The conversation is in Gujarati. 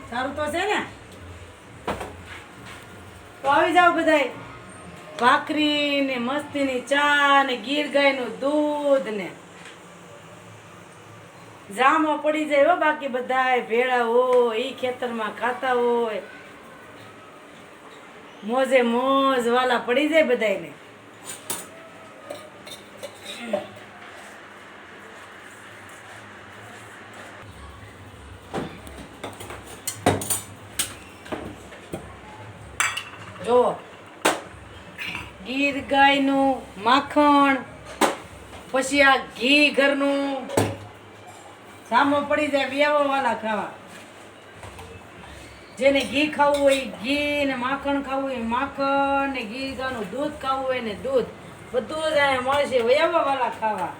સારું તો છે ને? તો આવી જાવ બધાય. ભાખરી ને મસ્તીની ચા ને ગીર ગાયનું દૂધ ને જામો પડી જાય હો. બાકી બધાય ભેળા હોય, ઈ ખેતરમાં ખાતા હોય, મોજે મોજ વાલા પડી જાય બધાયને. જો ગીર ગાયનું માખણ, પછી આ ઘી ઘરનું સામો પડી જાય બેવો વાલા ખાવા. જેને ઘી ખાવું હોય ઘી ને માખણ ખાવું હોય માખણ ને ઘી ગાયનું દૂધ ખાવું હોય ને દૂધ, બધું જ અહીંયા મળશે વયાવા વાલા ખાવા.